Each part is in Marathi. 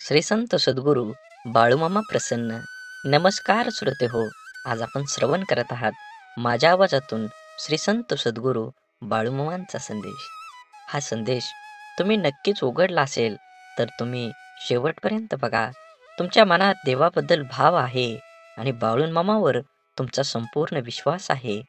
श्री संत सद्गुरू बाळूमामा प्रसन्न. नमस्कार श्रोते हो. आज आपण श्रवण करत आहात माझ्या आवाजातून श्री संत सद्गुरू बाळूमामांचा संदेश. हा संदेश तुम्ही नक्कीच उघडला असेल तर तुम्ही शेवटपर्यंत बघा. तुमच्या मनात देवाबद्दल भाव आहे आणि बाळूमामावर तुमचा संपूर्ण विश्वास आहे.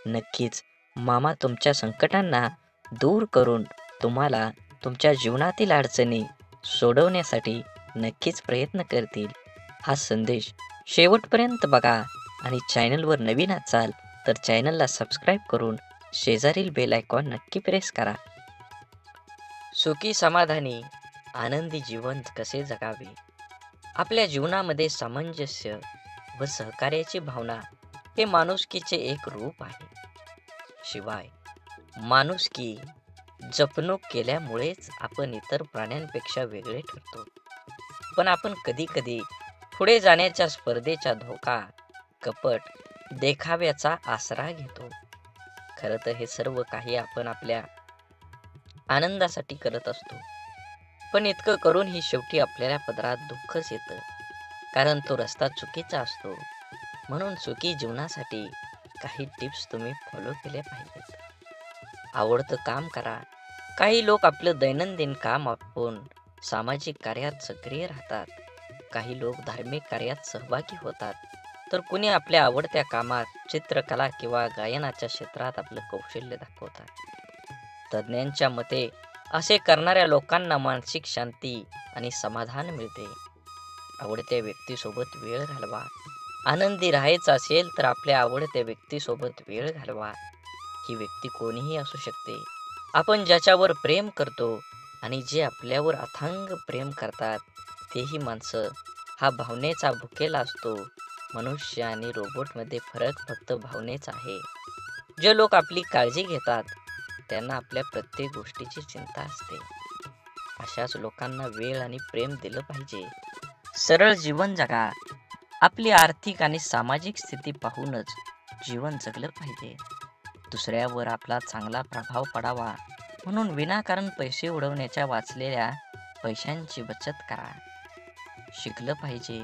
नक्कीच मामा तुमच्या संकटांना दूर करून तुम्हाला तुमच्या जीवनातील अडचणी सोडवण्यासाठी नक्कीच प्रयत्न करतील. हा संदेश शेवटपर्यंत बघा आणि चॅनलवर नवीन असाल तर चॅनलला सबस्क्राईब करून शेजारील बेल आयकॉन नक्की प्रेस करा. सुखी समाधानी आनंदी जीवन कसे जगावे? आपल्या जीवनामध्ये सामंजस्य व सहकार्याची भावना हे माणुसकीचे एक रूप आहे. शिवाय माणुसकी जपणूक केल्यामुळेच आपण इतर प्राण्यांपेक्षा वेगळे ठरतो. पण आपण कधी कधी पुढे जाण्याच्या स्पर्धेचा धोका, कपट, देखाव्याचा आसरा घेतो. खरं तर हे सर्व काही आपण आपल्या आनंदासाठी करत असतो. पण इतकं करूनही शेवटी आपल्याला पदरात दुःखच येतं, कारण तो रस्ता चुकीचा असतो. म्हणून सुखी जीवनासाठी काही टिप्स तुम्ही फॉलो केल्या पाहिजेत. आवडतं काम करा. काही लोक आपलं दैनंदिन काम आपण सामाजिक कार्यात सक्रिय राहतात. काही लोक धार्मिक कार्यात सहभागी होतात, तर कुणी आपल्या आवडत्या कामात, चित्रकला किंवा गायनाच्या क्षेत्रात आपलं कौशल्य दाखवतात. तज्ज्ञांच्या मते असे करणाऱ्या लोकांना मानसिक शांती आणि समाधान मिळते. आवडत्या व्यक्तीसोबत वेळ घालवा. आनंदी राहायचं असेल तर आपल्या आवडत्या व्यक्तीसोबत वेळ घालवा. ही व्यक्ती कोणीही असू शकते. आपण ज्याच्यावर प्रेम करतो आणि जे आपल्यावर अथांग प्रेम करतात तेही माणसं. हा भावनेचा भुकेला असतो. मनुष्य आणि रोबोटमध्ये फरक फक्त भावनेचा आहे. जे लोक आपली काळजी घेतात त्यांना आपल्या प्रत्येक गोष्टीची चिंता असते. अशाच लोकांना वेळ आणि प्रेम दिलं पाहिजे. सरळ जीवन जगा. आपली आर्थिक आणि सामाजिक स्थिती पाहूनच जीवन जगलं पाहिजे. दुसऱ्यावर आपला चांगला प्रभाव पडावा म्हणून विनाकारण पैसे उडवण्याच्या वाचलेल्या पैशांची बचत करा. शिकलं पाहिजे.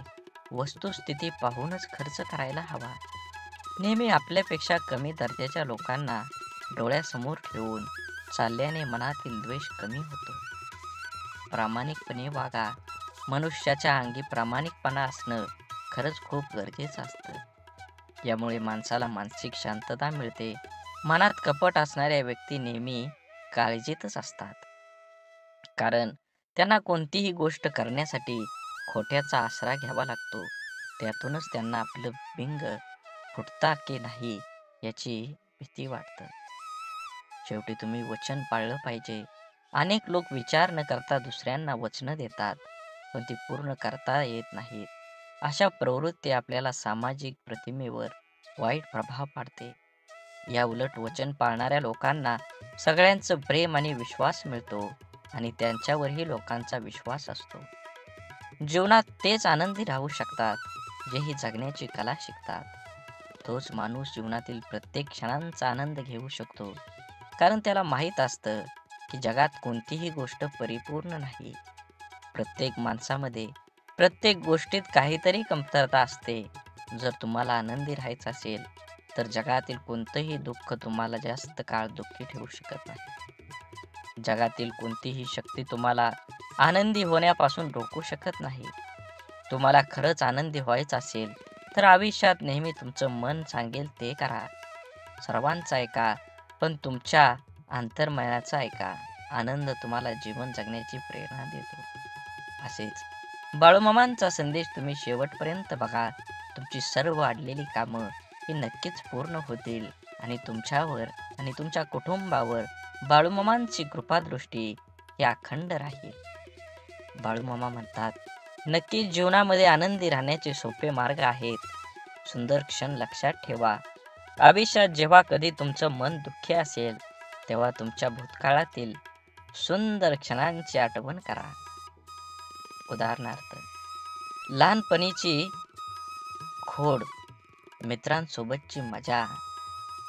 वस्तुस्थिती पाहूनच खर्च करायला हवा. नेहमी आपल्यापेक्षा कमी दर्जाच्या लोकांना डोळ्यासमोर ठेवून चालल्याने मनातील द्वेष कमी होतो. प्रामाणिकपणे वागा. मनुष्याच्या अंगी प्रामाणिकपणा असणं खरंच खूप गरजेचं असतं. यामुळे माणसाला मानसिक शांतता मिळते. मनात कपट असणाऱ्या व्यक्ती नेहमी काळजीतच असतात, कारण त्यांना कोणतीही गोष्ट करण्यासाठी खोट्याचा आसरा घ्यावा लागतो. त्यातूनच त्यांना आपलं बिंग फुटता की नाही याची भीती वाटतं. शेवटी तुम्ही वचन पाळलं पाहिजे. अनेक लोक विचार न करता दुसऱ्यांना वचनं देतात, पण ती पूर्ण करता येत नाहीत. अशा प्रवृत्ती आपल्याला सामाजिक प्रतिमेवर वाईट प्रभाव पाडते. या उलट वचन पाळणाऱ्या लोकांना सगळ्यांचं प्रेम आणि विश्वास मिळतो आणि त्यांच्यावरही लोकांचा विश्वास असतो. जीवनात तेच आनंदी राहू शकतात, जेही जगण्याची कला शिकतात. तोच माणूस जीवनातील प्रत्येक क्षणांचा आनंद घेऊ शकतो, कारण त्याला माहीत असतं की जगात कोणतीही गोष्ट परिपूर्ण नाही. प्रत्येक माणसामध्ये, प्रत्येक गोष्टीत काहीतरी कमतरता असते. जर तुम्हाला आनंदी राहायचं असेल तर जगातील कोणतंही दुःख तुम्हाला जास्त काळ दुःखी ठेवू शकत नाही. जगातील कोणतीही शक्ती तुम्हाला आनंदी होण्यापासून रोखू शकत नाही. तुम्हाला खरंच आनंदी व्हायचं असेल तर आयुष्यात नेहमी तुमचं मन सांगेल ते करा. सर्वांचं ऐका, पण तुमच्या अंतर्मनाचा ऐका. आनंद तुम्हाला जीवन जगण्याची प्रेरणा देतो. असेच बाळूमामांचा संदेश तुम्ही शेवटपर्यंत बघा. तुमची सर्व अडलेली कामं ही नक्कीच पूर्ण होतील आणि तुमच्यावर आणि तुमच्या कुटुंबावर बाळूमामांची कृपादृष्टी ही अखंड राहील. बाळूमामा म्हणतात, नक्कीच जीवनामध्ये आनंदी राहण्याचे सोपे मार्ग आहेत. सुंदर क्षण लक्षात ठेवा. आयुष्यात जेव्हा कधी तुमचं मन दुःखी असेल तेव्हा तुमच्या भूतकाळातील सुंदर क्षणांची आठवण करा. उदाहरणार्थ, लहानपणीची खोड, मित्रांसोबतची मजा,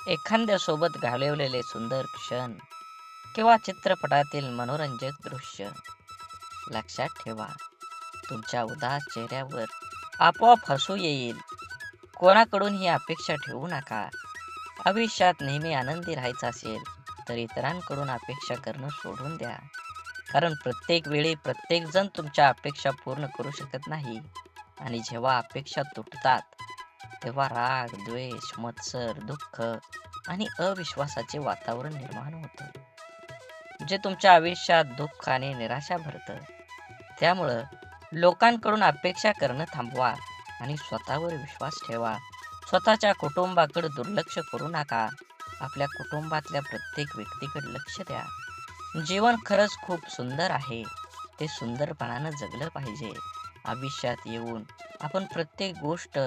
एखाद्यासोबत घालवलेले सुंदर क्षण किंवा चित्रपटातील मनोरंजक दृश्य. लक्षात ठेवा, तुमच्या उदास चेहऱ्यावर आपोआप हसू येईल. कोणाकडून ही अपेक्षा ठेवू नका. आयुष्यात नेहमी आनंदी राहायचं असेल तर इतरांकडून अपेक्षा करणं सोडून द्या. कारण प्रत्येक वेळी प्रत्येक जण तुमच्या अपेक्षा पूर्ण करू शकत नाही. आणि जेव्हा अपेक्षा तुटतात तेव्हा राग, द्वेष, मत्सर, दुःख आणि अविश्वासाचे वातावरण निर्माण होतं, जे तुमच्या आयुष्यात दुःख आणि निराशा भरतं. त्यामुळं लोकांकडून अपेक्षा करणं थांबवा आणि स्वतःवर विश्वास ठेवा. स्वतःच्या कुटुंबाकडे दुर्लक्ष करू नका. आपल्या कुटुंबातल्या प्रत्येक व्यक्तीकडे लक्ष द्या. जीवन खरंच खूप सुंदर आहे. ते सुंदरपणानं जगलं पाहिजे. आयुष्यात येऊन आपण प्रत्येक गोष्ट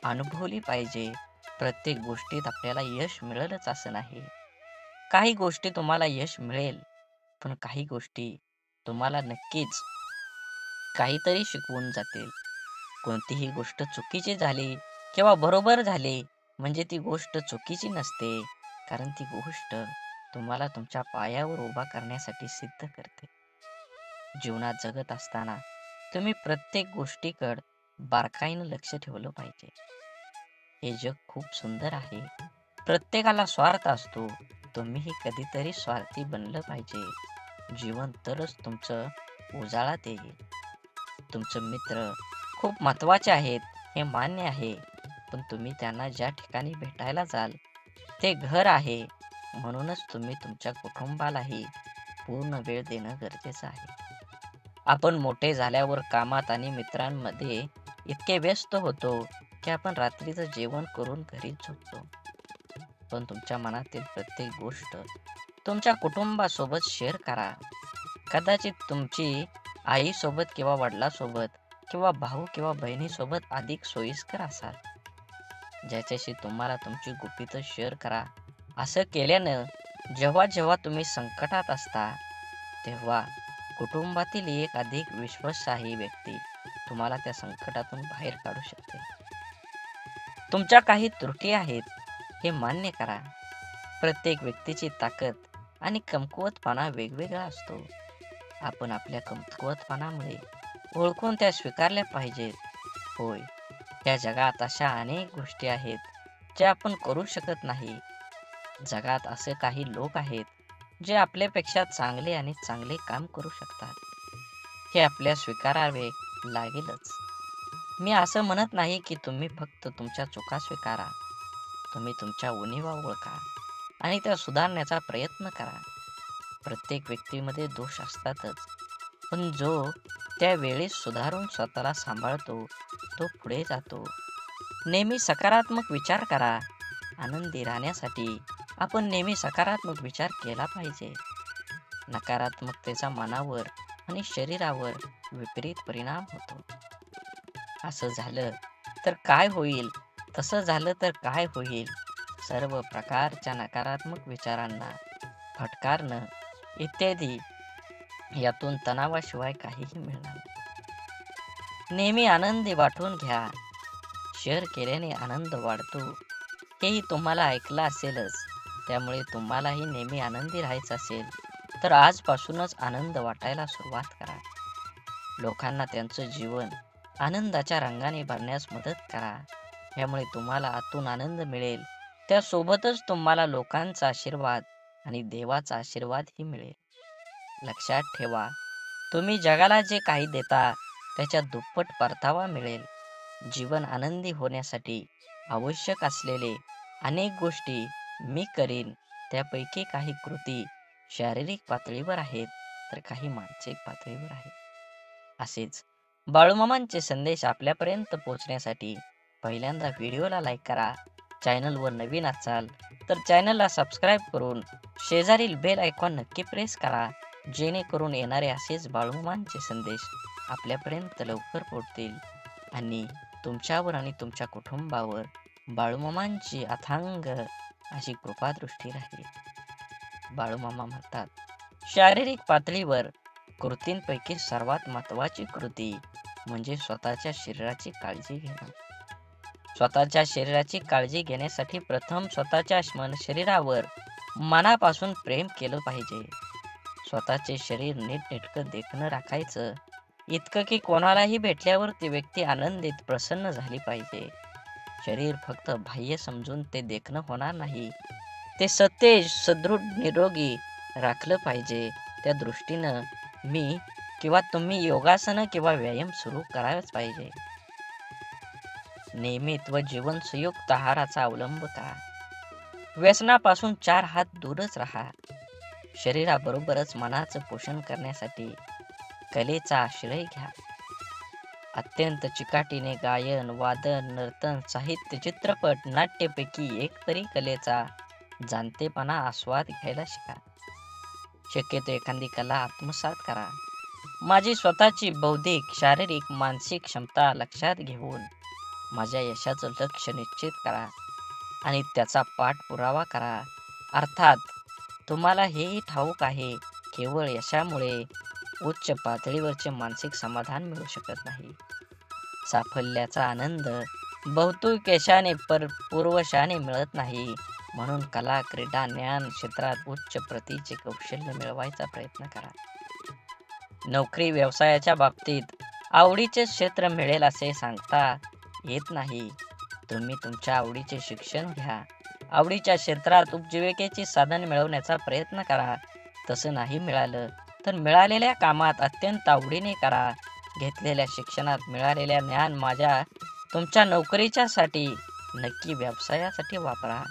अनुभवली पाहिजे. प्रत्येक गोष्टीत आपल्याला यश मिळेलच असं नाही. काही गोष्टी तुम्हाला यश मिळेल, पण काही गोष्टी तुम्हाला नक्कीच काहीतरी शिकवून जातील. कोणतीही गोष्ट चुकीची झाली किंवा बरोबर झाली म्हणजे ती गोष्ट चुकीची नसते, कारण ती गोष्ट तुम्हाला तुमच्या पायावर उभा करण्यासाठी सिद्ध करते. जीवनात जगत असताना तुम्ही प्रत्येक गोष्टीकडे बारकाईनं लक्ष ठेवलं पाहिजे. हे जग खूप सुंदर आहे. प्रत्येकाला स्वार्थ असतो. तुम्हीही कधीतरी स्वार्थी बनलं पाहिजे. जीवन तरच तुमचं उजाळात येईल. तुमचे मित्र खूप महत्त्वाचे आहेत हे मान्य आहे, पण तुम्ही त्यांना ज्या ठिकाणी भेटायला जाल ते घर आहे. म्हणूनच तुम्ही तुमच्या कुटुंबालाही पूर्ण वेळ देणं गरजेचं आहे. आपण मोठे झाल्यावर कामात आणि मित्रांमध्ये इतके व्यस्त होतो की आपण रात्रीचं जेवण करून घरीच झोपतो. पण तुमच्या मनातील प्रत्येक गोष्ट तुमच्या कुटुंबासोबत शेअर करा. कदाचित तुमची आईसोबत किंवा वडिलांसोबत किंवा भाऊ किंवा बहिणीसोबत अधिक सोयीस्कर असाल. ज्याच्याशी तुम्हाला तुमची गुपितं शेअर करा. असं केल्यानं जेव्हा जेव्हा तुम्ही संकटात असता तेव्हा कुटुंबातील एक अधिक विश्वासार्ह व्यक्ती तुम्हाला त्या संकटातून बाहेर काढू शकते. तुमच्या काही त्रुटी आहेत हे मान्य करा. प्रत्येक व्यक्तीची ताकद आणि कमकुवतपणा वेगवेगळा असतो. आपण आपल्या कमकुवतपणामुळे ओळखून त्या स्वीकारल्या पाहिजेत. होय, या जगात अशा अनेक गोष्टी आहेत ज्या आपण करू शकत नाही. जगात असे काही लोक आहेत जे आपल्यापेक्षा चांगले आणि चांगले काम करू शकतात. हे आपल्या स्वीकारावे लागेलच. मी असं म्हणत नाही की तुम्ही फक्त तुमच्या चुका स्वीकारा. तुम्ही तुमच्या उणिवा ओळखा आणि त्या सुधारण्याचा प्रयत्न करा. प्रत्येक व्यक्तीमध्ये दोष असतातच, पण जो त्यावेळी सुधारून स्वतःला सांभाळतो तो पुढे जातो. नेहमी सकारात्मक विचार करा. आनंदी राहण्यासाठी आपण नेहमी सकारात्मक विचार केला पाहिजे. नकारात्मकतेचा मनावर आणि शरीरावर विपरीत परिणाम होतो. असं झालं तर काय होईल, तसं झालं तर काय होईल, सर्व प्रकारच्या नकारात्मक विचारांना फटकारणं इत्यादी यातून तणावाशिवाय काहीही मिळणार नाही. नेहमी आनंदी वाटून घ्या. शेअर केल्याने आनंद वाढतो हेही तुम्हाला ऐकलं असेलच. त्यामुळे तुम्हालाही नेहमी आनंदी राहायचं असेल तर आजपासूनच आनंद वाटायला सुरुवात करा. लोकांना त्यांचं जीवन आनंदाच्या रंगाने भरण्यास मदत करा. यामुळे तुम्हाला आतून आनंद मिळेल. त्यासोबतच तुम्हाला लोकांचा आशीर्वाद आणि देवाचा आशीर्वादही मिळेल. लक्षात ठेवा, तुम्ही जगाला जे काही देता त्याच्या दुप्पट परतावा मिळेल. जीवन आनंदी होण्यासाठी आवश्यक असलेले अनेक गोष्टी मी करीन. त्यापैकी काही कृती शारीरिक पातळीवर आहेत तर काही मानसिक पातळीवर आहेत. असेच बाळूमामांचे संदेश आपल्यापर्यंत पोहोचण्यासाठी पहिल्यांदा व्हिडिओला लाईक करा. चॅनलवर नवीन असाल तर चॅनलला सबस्क्राईब करून शेजारील बेल आयकॉन नक्की प्रेस करा, जेणेकरून येणारे असेच बाळूमामांचे संदेश आपल्यापर्यंत लवकर पोहोचतील आणि तुमच्यावर आणि तुमच्या कुटुंबावर बाळूमामांची अथांग अशी कृपादृष्टी राहील. बाळूमामा म्हणतात, शारीरिक पातळीवर कृतींपैकी सर्वात महत्त्वाची कृती म्हणजे स्वतःच्या शरीराची काळजी घेणं. स्वतःच्या शरीराची काळजी घेण्यासाठी प्रथम स्वतःच्या शरीरावर मनापासून प्रेम केलं पाहिजे. स्वतःचे शरीर नीटनेटकं देखणं राखायचं इतकं की कोणालाही भेटल्यावर ती व्यक्ती आनंदित, प्रसन्न झाली पाहिजे. शरीर फक्त बाह्य समजून ते देखणं होणार नाही. ते सतेज, सदृढ, निरोगी राखलं पाहिजे. त्या दृष्टीनं मी किंवा तुम्ही योगासनं किंवा व्यायाम सुरू करायलाच पाहिजे. नियमित व जीवन संयुक्त आहाराचा अवलंब करा. व्यसनापासून 4 हात दूरच राहा. शरीराबरोबरच मनाचं पोषण करण्यासाठी कलेचा आश्रय घ्या. अत्यंत चिकाटीने गायन, वादन, नर्तन, साहित्य, चित्रपट, नाट्यपैकी एक तरी कलेचा जाणतेपणा आस्वाद घ्यायला शिका. शक्यतो एखादी कला आत्मसात करा. माझी स्वतःची बौद्धिक, शारीरिक, मानसिक क्षमता लक्षात घेऊन माझ्या यशाचं लक्ष्य निश्चित करा आणि त्याचा पाठपुरावा करा. अर्थात तुम्हाला हेही ठाऊक आहे, केवळ यशामुळे उच्च पातळीवरचे मानसिक समाधान मिळू शकत नाही. साफल्याचा आनंद बहुतेक यशाने पूर्वशाने मिळत नाही. म्हणून कला, क्रीडा, ज्ञान क्षेत्रात उच्च प्रतीचे कौशल्य मिळवायचा प्रयत्न करा. नोकरी, व्यवसायाच्या बाबतीत आवडीचे क्षेत्र मिळेल असे सांगता येत नाही. तुम्ही तुमच्या आवडीचे शिक्षण घ्या. आवडीच्या क्षेत्रात उपजीविकेचे साधन मिळवण्याचा प्रयत्न करा. तसं नाही मिळालं तर मिळालेल्या कामात अत्यंत आवडीने करा. घेतलेल्या शिक्षणात मिळालेल्या ज्ञान तुमच्या नोकरीच्यासाठी नक्की व्यवसायासाठी वापरा.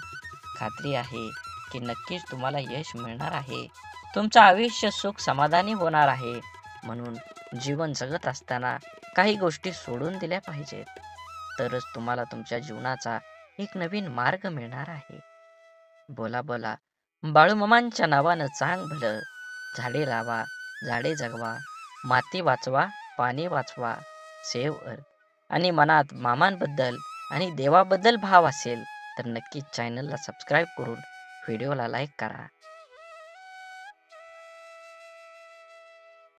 खात्री आहे की नक्कीच तुम्हाला यश मिळणार आहे. तुमचं आयुष्य सुख समाधानी होणार आहे. म्हणून जीवन जगत असताना काही गोष्टी सोडून दिल्या पाहिजेत. तरच तुम्हाला तुमच्या जीवनाचा एक नवीन मार्ग मिळणार आहे. बोला बोला बाळूमामांच्या नावानं चांग भलं. झाडे लावा, झाडे जगवा, माती वाचवा, पाणी वाचवा, सेव्ह अर्थ. आणि मनात मामांबद्दल आणि देवाबद्दल भाव असेल तर नक्कीच चॅनलला सबस्क्राईब करून व्हिडिओला लाईक करा.